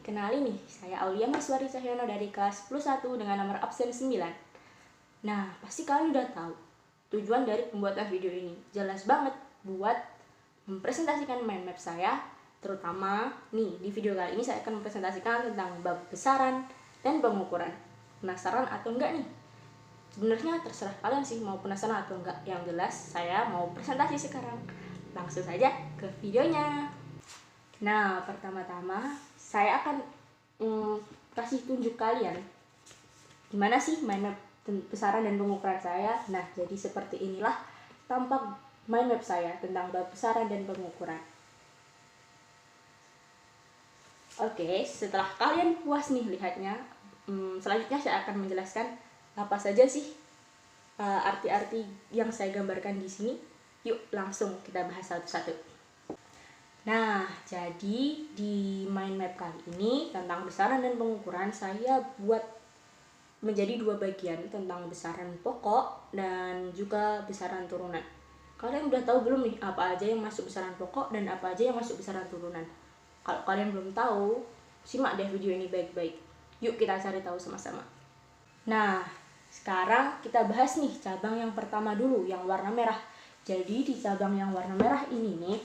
kenalin nih, saya Aulia Maswari Cahyono dari kelas 10 1 dengan nomor absen 9. Nah, pasti kalian udah tahu tujuan dari pembuatan video ini. Jelas banget buat mempresentasikan mind map saya, terutama nih di video kali ini saya akan mempresentasikan tentang bab besaran dan pengukuran. Penasaran atau enggak nih? Sebenarnya terserah kalian sih mau penasaran atau enggak. Yang jelas saya mau presentasi sekarang. Langsung saja ke videonya. Nah, pertama-tama saya akan kasih tunjuk kalian gimana sih mind map besaran dan pengukuran saya. Nah, jadi seperti inilah tampak mind map saya tentang bab besaran dan pengukuran. Oke, setelah kalian puas nih lihatnya, selanjutnya saya akan menjelaskan apa saja sih arti-arti yang saya gambarkan di sini. Yuk, langsung kita bahas satu-satu. Nah, jadi di mind map kali ini tentang besaran dan pengukuran saya buat menjadi dua bagian tentang besaran pokok dan juga besaran turunan. Kalian udah tahu belum nih apa aja yang masuk besaran pokok dan apa aja yang masuk besaran turunan? Kalau kalian belum tahu, simak deh video ini baik-baik. Yuk kita cari tahu sama-sama. Nah, sekarang kita bahas nih cabang yang pertama dulu, yang warna merah. Jadi di cabang yang warna merah ini nih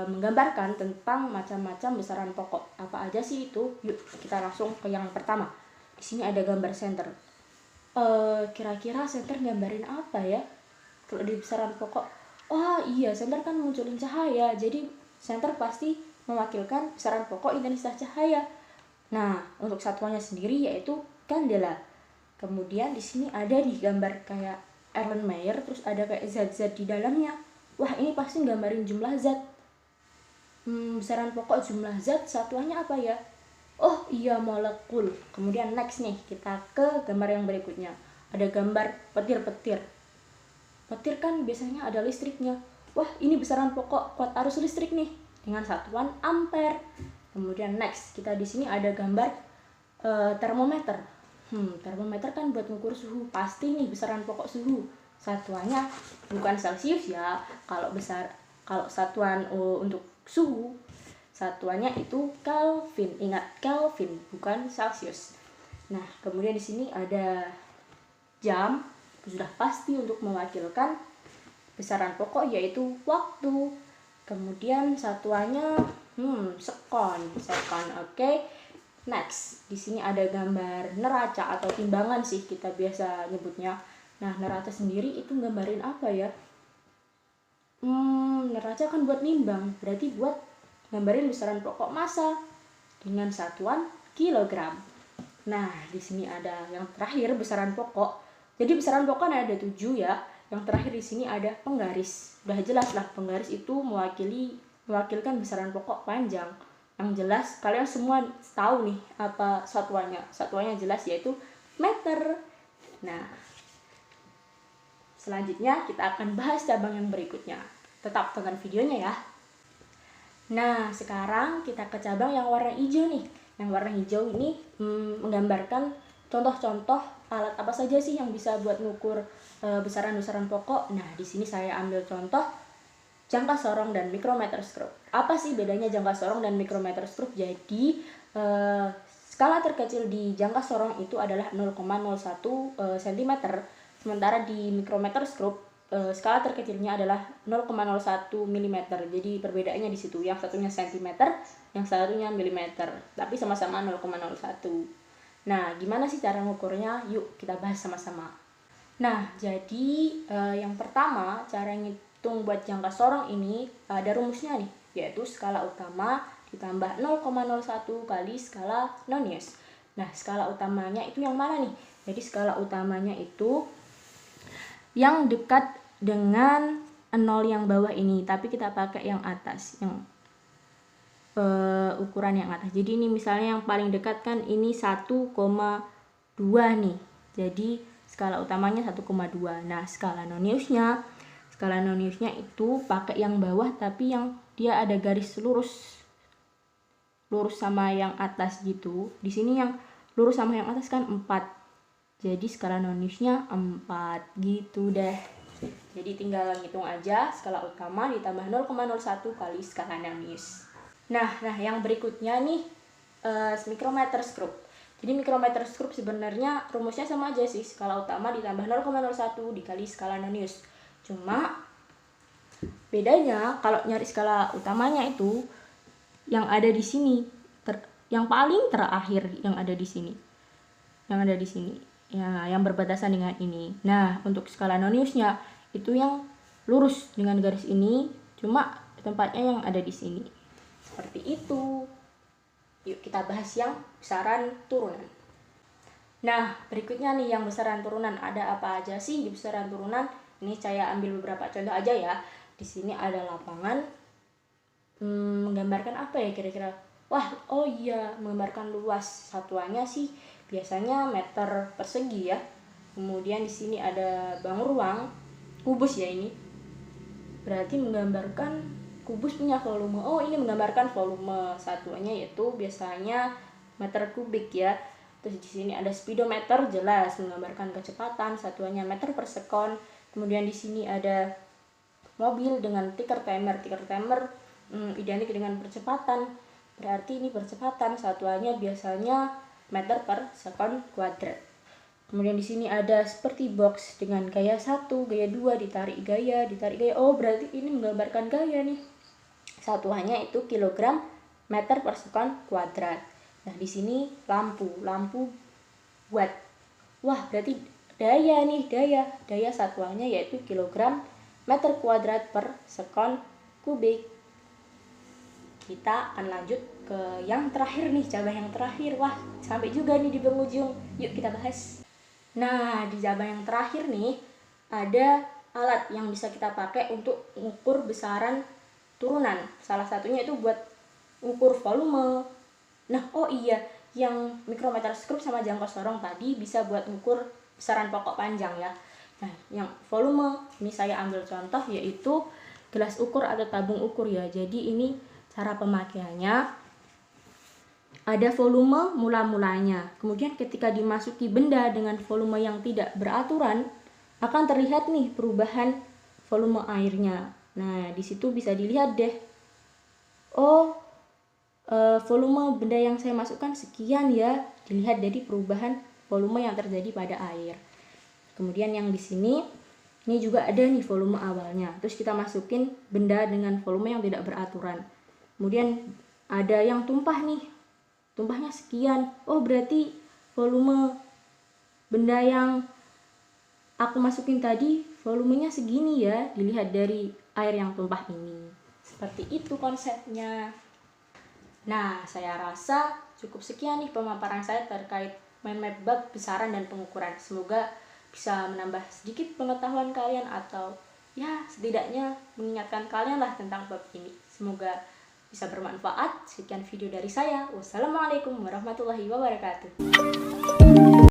menggambarkan tentang macam-macam besaran pokok. Apa aja sih itu? Yuk kita langsung ke yang pertama. Di sini ada gambar senter. Kira-kira senter gambarin apa ya? Kalau di besaran pokok, oh iya, senter kan munculin cahaya. Jadi senter pasti mewakilkan besaran pokok intensitas cahaya. Nah, untuk satuannya sendiri yaitu kandela. Kemudian di sini ada nih gambar kayak Erlenmeyer, terus ada kayak zat-zat di dalamnya. Wah, ini pasti gambarin jumlah zat. Besaran pokok jumlah zat, satuannya apa ya? Oh iya, molekul. Kemudian next nih, kita ke gambar yang berikutnya. Ada gambar petir-petir. Petir kan biasanya ada listriknya. Wah, ini besaran pokok kuat arus listrik nih dengan satuan ampere. Kemudian next, kita di sini ada gambar termometer. Termometer kan buat mengukur suhu, pasti nih besaran pokok suhu. Satuannya bukan Celsius ya. Kalau satuan untuk suhu, satuannya itu Kelvin. Ingat, Kelvin bukan Celsius. Nah, kemudian di sini ada jam, sudah pasti untuk mewakilkan besaran pokok yaitu waktu. Kemudian satuannya sekon, oke. Next, di sini ada gambar neraca atau timbangan sih kita biasa nyebutnya. Nah, neraca sendiri itu gambarin apa ya? Neraca kan buat nimbang, berarti buat gambarin besaran pokok massa dengan satuan kilogram. Nah, di sini ada yang terakhir besaran pokok. Jadi besaran pokok kan ada 7 ya. Yang terakhir di sini ada penggaris. Udah jelas lah, penggaris itu mewakilkan besaran pokok panjang. Yang jelas kalian semua tahu nih apa satuannya. Satuannya jelas yaitu meter. Nah, selanjutnya kita akan bahas cabang yang berikutnya. Tetap tonton videonya ya. Nah, sekarang kita ke cabang yang warna hijau nih. Yang warna hijau ini menggambarkan contoh-contoh alat apa saja sih yang bisa buat ngukur besaran-besaran pokok. Nah, di sini saya ambil contoh jangka sorong dan mikrometerskop. Apa sih bedanya jangka sorong dan mikrometerskop? Jadi skala terkecil di jangka sorong itu adalah 0,01 cm, sementara di mikrometerskop skala terkecilnya adalah 0,01 mm. Jadi perbedaannya di situ. Yang satunya cm, yang satunya milimeter, tapi sama-sama 0,01. Nah, gimana sih cara mengukurnya? Yuk kita bahas sama-sama. Nah, jadi yang pertama cara hitung buat jangka sorong ini ada rumusnya nih, yaitu skala utama ditambah 0,01 kali skala nonius. Nah, skala utamanya itu yang mana nih? Jadi skala utamanya itu yang dekat dengan 0 yang bawah ini, tapi kita pakai yang atas, yang ukuran yang atas. Jadi ini misalnya yang paling dekat kan ini 1,2 nih. Jadi skala utamanya 1,2. Nah, skala noniusnya itu pakai yang bawah tapi yang dia ada garis lurus sama yang atas gitu. Di sini yang lurus sama yang atas kan 4. Jadi skala noniusnya 4 gitu deh. Jadi tinggal ngitung aja skala utama ditambah 0,01 kali skala nonius. Nah, yang berikutnya nih micrometer scope. Jadi micrometer scope sebenarnya rumusnya sama aja sih, skala utama ditambah 0,01 dikali skala nonius. Cuma bedanya kalau nyari skala utamanya itu yang ada di sini, yang paling terakhir yang ada di sini. Yang ada di sini. Ya, yang berbatasan dengan ini. Nah, untuk skala noniusnya itu yang lurus dengan garis ini, cuma tempatnya yang ada di sini. Seperti itu. Yuk kita bahas yang besaran turunan. Nah, berikutnya nih yang besaran turunan. Ada apa aja sih di besaran turunan? Ini saya ambil beberapa contoh aja ya. Di sini ada lapangan. Menggambarkan apa ya kira-kira? Wah, oh iya, menggambarkan luas satuannya sih biasanya meter persegi ya. Kemudian di sini ada bangun ruang, kubus ya ini. Berarti menggambarkan kubus punya volume. Oh, ini menggambarkan volume satuannya yaitu biasanya meter kubik ya. Terus di sini ada speedometer, jelas menggambarkan kecepatan, satuannya meter per sekon. Kemudian di sini ada mobil dengan ticker timer. Ticker timer identik dengan percepatan. Berarti ini percepatan, satuannya biasanya meter per sekon kuadrat. Kemudian di sini ada seperti box dengan gaya 1, gaya 2, ditarik gaya. Oh, berarti ini menggambarkan gaya nih. Satuannya itu kilogram meter per sekon kuadrat. Nah, di sini lampu watt. Wah, berarti daya nih, daya satuannya yaitu kilogram meter kuadrat per sekon kubik. Kita akan lanjut ke yang terakhir nih, cabang yang terakhir. Wah, sampai juga nih di penghujung. Yuk kita bahas. Nah, di cabang yang terakhir nih ada alat yang bisa kita pakai untuk mengukur besaran turunan. Salah satunya itu buat ukur volume. Nah, oh iya, yang micrometer scope sama jangkau sorong tadi bisa buat ukur besaran pokok panjang ya. Nah, yang volume ini saya ambil contoh yaitu gelas ukur atau tabung ukur ya. Jadi ini cara pemakaiannya, ada volume mula-mulanya. Kemudian ketika dimasuki benda dengan volume yang tidak beraturan, akan terlihat nih perubahan volume airnya. Nah, di situ bisa dilihat deh. Oh, volume benda yang saya masukkan sekian ya. Dilihat dari perubahan volume yang terjadi pada air. Kemudian yang di sini, ini juga ada nih volume awalnya. Terus kita masukin benda dengan volume yang tidak beraturan. Kemudian ada yang tumpah nih, tumpahnya sekian. Oh, berarti volume benda yang aku masukin tadi volumenya segini ya, dilihat dari air yang tumpah ini. Seperti itu konsepnya. Nah, saya rasa cukup sekian nih pemaparan saya terkait mind map bab besaran dan pengukuran. Semoga bisa menambah sedikit pengetahuan kalian atau ya setidaknya mengingatkan kalian lah tentang bab ini. Semoga bisa bermanfaat. Sekian video dari saya. Wassalamualaikum warahmatullahi wabarakatuh.